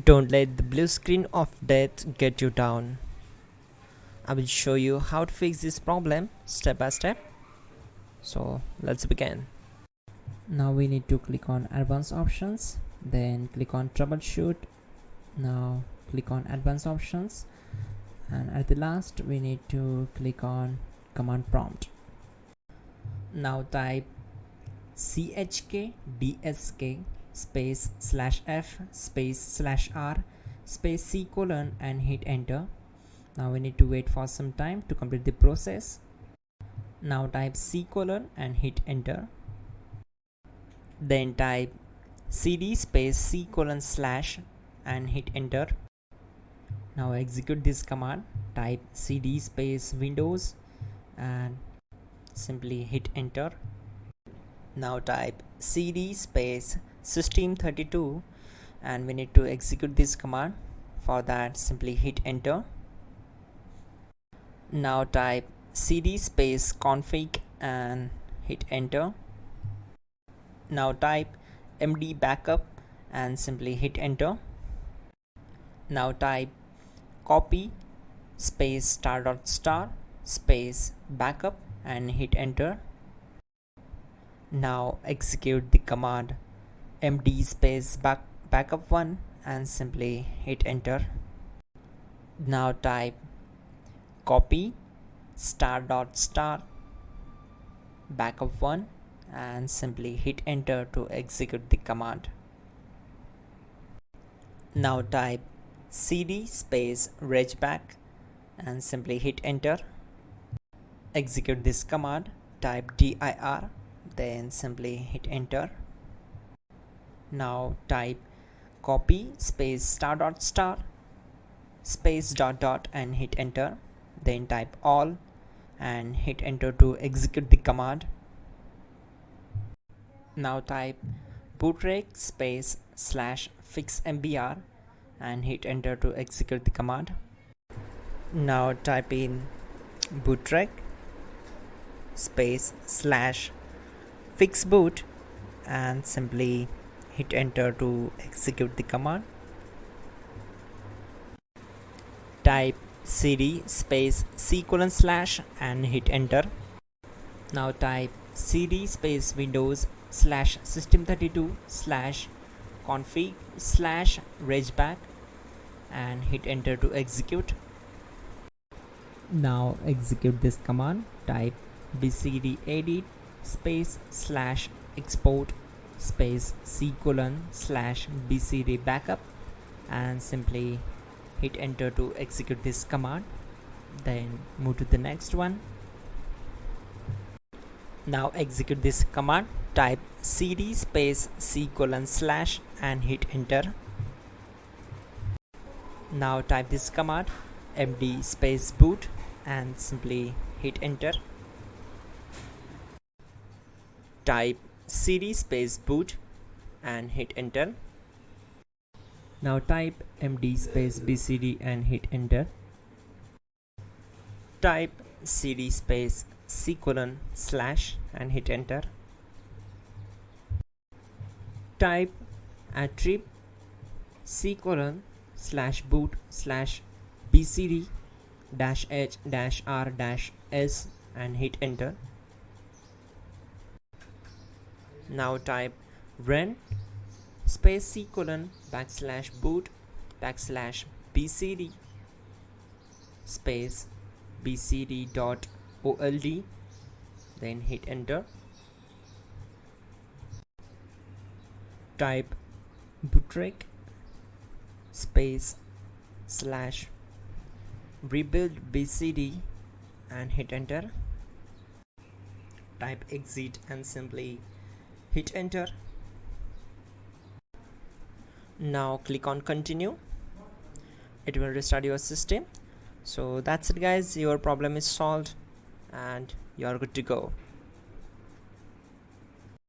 Don't let the blue screen of death get you down. I will show you how to fix this problem step by step. So let's begin. Now we need to click on advanced options, then click on troubleshoot. Now click on advanced options, and at the last we need to click on command prompt. Now type chkdsk space /f space /r space c : and hit enter. Now we need to wait for some time to complete the process. Now type c : and hit enter. Then type cd space c : / and hit enter. Now execute this command. Type cd space windows and simply hit enter. Now type cd space system32 and we need to execute this command. For that, simply hit enter. Now type cd space config and hit enter. Now type md backup and simply hit enter. Now type copy space *** space backup and hit enter. Now execute the command md space backup1 and simply hit enter. Now type copy ** backup1 and simply hit enter to execute the command. Now type cd space regback and simply hit enter. Execute this command. Type dir, then simply hit enter. Now type copy space ** space ... and hit enter. Then type all and hit enter to execute the command. Now type bootrec space /fixmbr and hit enter to execute the command. Now type in bootrec space /fixboot and simply hit enter to execute the command. Type cd space c : / and hit enter. Now type cd space windows /system32 /config /regback and hit enter to execute. Now execute this command. Type bcdedit space /export space c : /bcd backup and simply hit enter to execute this command. Then move to the next one. Now execute this command. Type cd space c : / and hit enter. Now type this command md space boot and simply hit enter. Type cd space boot and hit enter. Now type md space bcd and hit enter. Type cd space c : / and hit enter. Type attrib c : /boot /bcd -h -r -s and hit enter. Now type run space c : /boot /bcd space bcd.old, then hit enter. Type bootrec space /rebuildbcd and hit enter. Type exit and simply hit enter. Now click on continue. It will restart your system. So that's it guys, your problem is solved and you are good to go.